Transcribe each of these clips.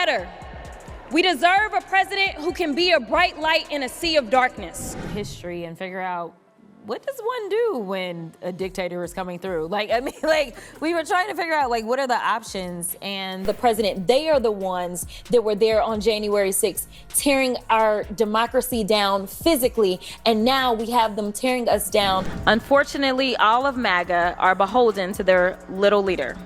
better. We deserve a president who can be a bright light in a sea of darkness. History and figure out, what does one do when a dictator is coming through? We were trying to figure out, what are the options? And The president, they are the ones that were there on January 6th, tearing our democracy down physically, and now we have them tearing us down. unfortunately, all of MAGA are beholden to their little leader.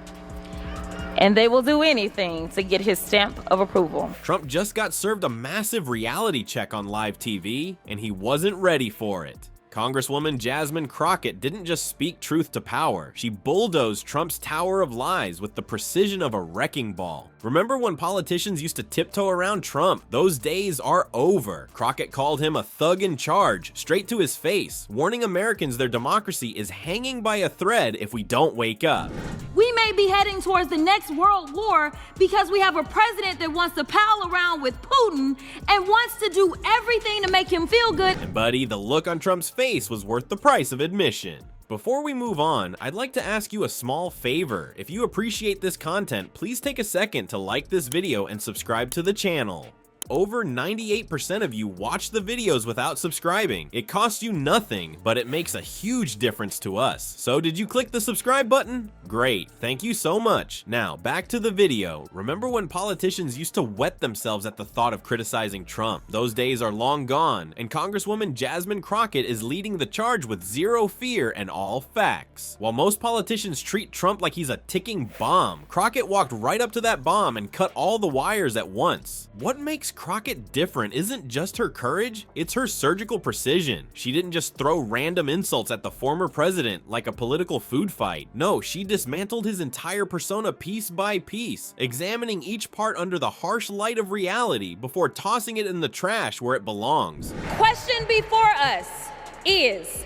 And they will do anything to get his stamp of approval. Trump just got served a massive reality check on live TV, and he wasn't ready for it. Congresswoman Jasmine Crockett didn't just speak truth to power, she bulldozed Trump's tower of lies with the precision of a wrecking ball. Remember when politicians used to tiptoe around Trump? Those days are over. Crockett called him a thug in charge, straight to his face, warning Americans their democracy is hanging by a thread if we don't wake up. We may be heading towards the next world war because we have a president that wants to pal around with Putin and wants to do everything to make him feel good. And buddy, the look on Trump's face was worth the price of admission. Before we move on, I'd like to ask you a small favor. If you appreciate this content, please take a second to like this video and subscribe to the channel. Over 98% of you watch the videos without subscribing. It costs you nothing, but it makes a huge difference to us. So did you click the subscribe button? Great, thank you so much. Now, back to the video. Remember when politicians used to wet themselves at the thought of criticizing Trump? Those days are long gone, and Congresswoman Jasmine Crockett is leading the charge with zero fear and all facts. While most politicians treat Trump like he's a ticking bomb, Crockett walked right up to that bomb and cut all the wires at once. What makes Crockett different isn't just her courage, it's her surgical precision. She didn't just throw random insults at the former president like a political food fight. No, she dismantled his entire persona piece by piece, examining each part under the harsh light of reality before tossing it in the trash where it belongs. Question before us is,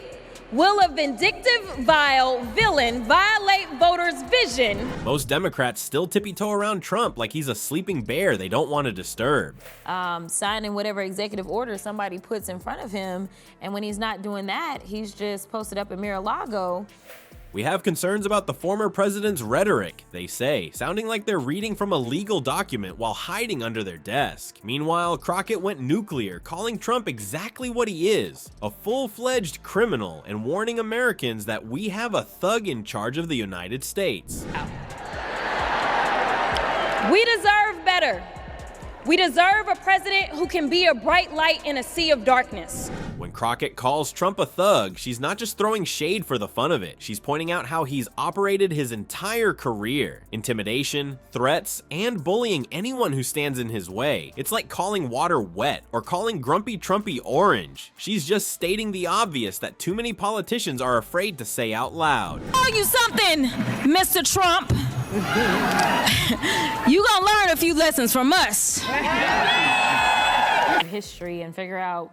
will a vindictive, vile villain violate voters' vision? Most Democrats still tippy-toe around Trump like he's a sleeping bear they don't want to disturb. Signing whatever executive order somebody puts in front of him, and when he's not doing that, he's just posted up in Mar-a-Lago. We have concerns about the former president's rhetoric, they say, sounding like they're reading from a legal document while hiding under their desk. Meanwhile, Crockett went nuclear, calling Trump exactly what he is, a full-fledged criminal, and warning Americans that we have a thug in charge of the United States. We deserve better. We deserve a president who can be a bright light in a sea of darkness. When Crockett calls Trump a thug, she's not just throwing shade for the fun of it. She's pointing out how he's operated his entire career. Intimidation, threats, and bullying anyone who stands in his way. It's like calling water wet or calling Grumpy Trumpy orange. She's just stating the obvious that too many politicians are afraid to say out loud. Tell you something, Mr. Trump. You gonna learn a few lessons from us. History and figure out,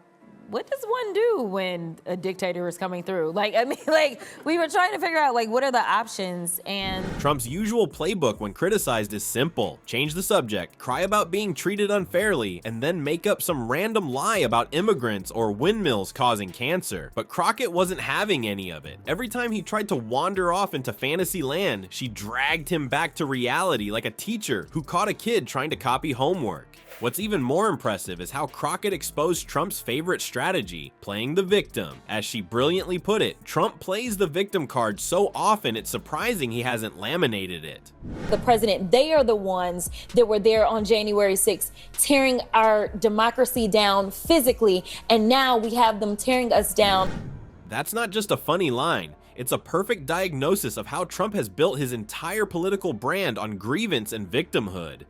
what does one do when a dictator is coming through? We were trying to figure out, what are the options? And Trump's usual playbook when criticized is simple. Change the subject, cry about being treated unfairly, and then make up some random lie about immigrants or windmills causing cancer. But Crockett wasn't having any of it. Every time he tried to wander off into fantasy land, she dragged him back to reality like a teacher who caught a kid trying to copy homework. What's even more impressive is how Crockett exposed Trump's favorite strategy, playing the victim. As she brilliantly put it, Trump plays the victim card so often it's surprising he hasn't laminated it. The president, they are the ones that were there on January 6th, tearing our democracy down physically, and now we have them tearing us down. That's not just a funny line. It's a perfect diagnosis of how Trump has built his entire political brand on grievance and victimhood.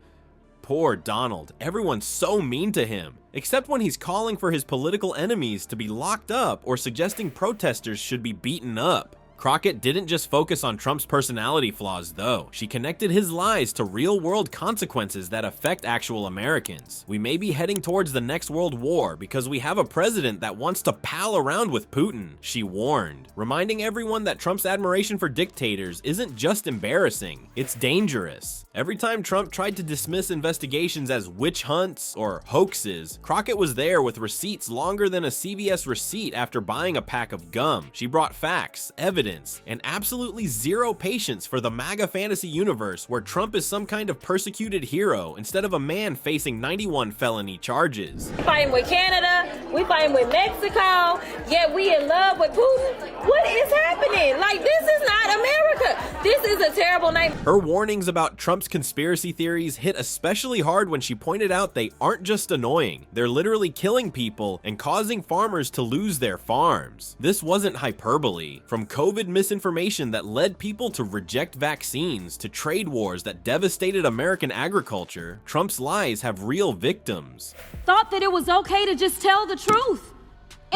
Poor Donald, everyone's so mean to him, except when he's calling for his political enemies to be locked up or suggesting protesters should be beaten up. Crockett didn't just focus on Trump's personality flaws, though. She connected his lies to real-world consequences that affect actual Americans. We may be heading towards the next world war because we have a president that wants to pal around with Putin, she warned, reminding everyone that Trump's admiration for dictators isn't just embarrassing, it's dangerous. Every time Trump tried to dismiss investigations as witch hunts or hoaxes, Crockett was there with receipts longer than a CVS receipt after buying a pack of gum. She brought facts, evidence, confidence, and absolutely zero patience for the MAGA fantasy universe where Trump is some kind of persecuted hero instead of a man facing 91 felony charges. We fighting with Canada, we fighting with Mexico, yet we in love with Putin. What is happening? Like, this is not America. This is a terrible night. Her warnings about Trump's conspiracy theories hit especially hard when she pointed out they aren't just annoying, they're literally killing people and causing farmers to lose their farms. This wasn't hyperbole. From COVID misinformation that led people to reject vaccines to trade wars that devastated American agriculture, Trump's lies have real victims. Thought that it was okay to just tell the truth.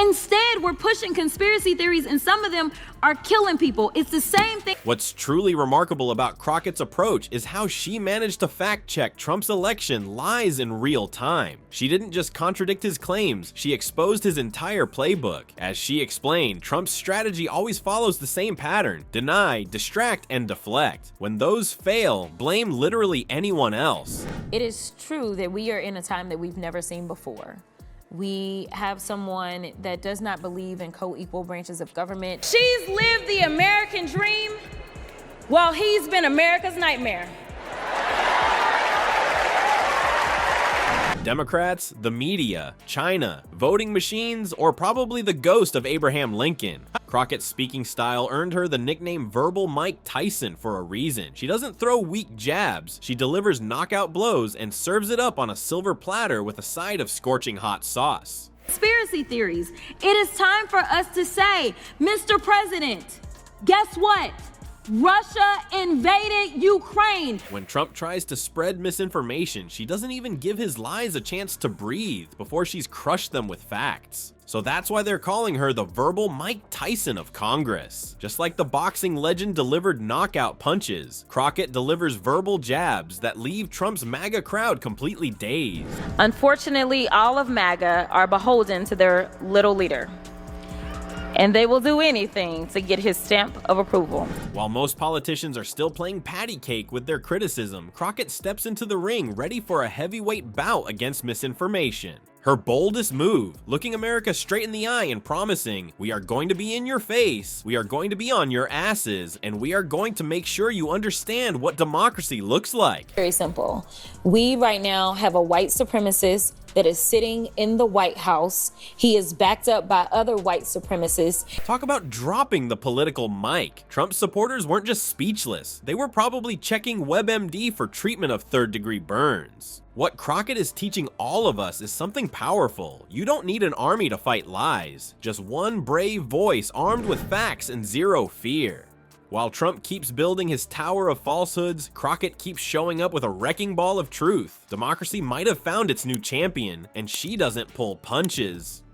Instead, we're pushing conspiracy theories and some of them are killing people. It's the same thing. What's truly remarkable about Crockett's approach is how she managed to fact-check Trump's election lies in real time. She didn't just contradict his claims, she exposed his entire playbook. As she explained, Trump's strategy always follows the same pattern: deny, distract, and deflect. When those fail, blame literally anyone else. It is true that we are in a time that we've never seen before. We have someone that does not believe in co-equal branches of government. She's lived the American dream while he's been America's nightmare. Democrats, the media, China, voting machines, or probably the ghost of Abraham Lincoln. Crockett's speaking style earned her the nickname Verbal Mike Tyson for a reason. She doesn't throw weak jabs, she delivers knockout blows and serves it up on a silver platter with a side of scorching hot sauce. Conspiracy theories. It is time for us to say, Mr. President, guess what? Russia invaded Ukraine. When Trump tries to spread misinformation, she doesn't even give his lies a chance to breathe before she's crushed them with facts. So that's why they're calling her the verbal Mike Tyson of Congress. Just like the boxing legend delivered knockout punches, Crockett delivers verbal jabs that leave Trump's MAGA crowd completely dazed. Unfortunately, all of MAGA are beholden to their little leader, and they will do anything to get his stamp of approval. While most politicians are still playing patty cake with their criticism, Crockett steps into the ring ready for a heavyweight bout against misinformation. Her boldest move, looking America straight in the eye and promising, "We are going to be in your face, we are going to be on your asses, and we are going to make sure you understand what democracy looks like." Very simple. We right now have a white supremacist that is sitting in the White House. He is backed up by other white supremacists. Talk about dropping the political mic. Trump's supporters weren't just speechless, they were probably checking WebMD for treatment of third-degree burns. What Crockett is teaching all of us is something powerful. You don't need an army to fight lies, just one brave voice armed with facts and zero fear. While Trump keeps building his tower of falsehoods, Crockett keeps showing up with a wrecking ball of truth. Democracy might have found its new champion, and she doesn't pull punches.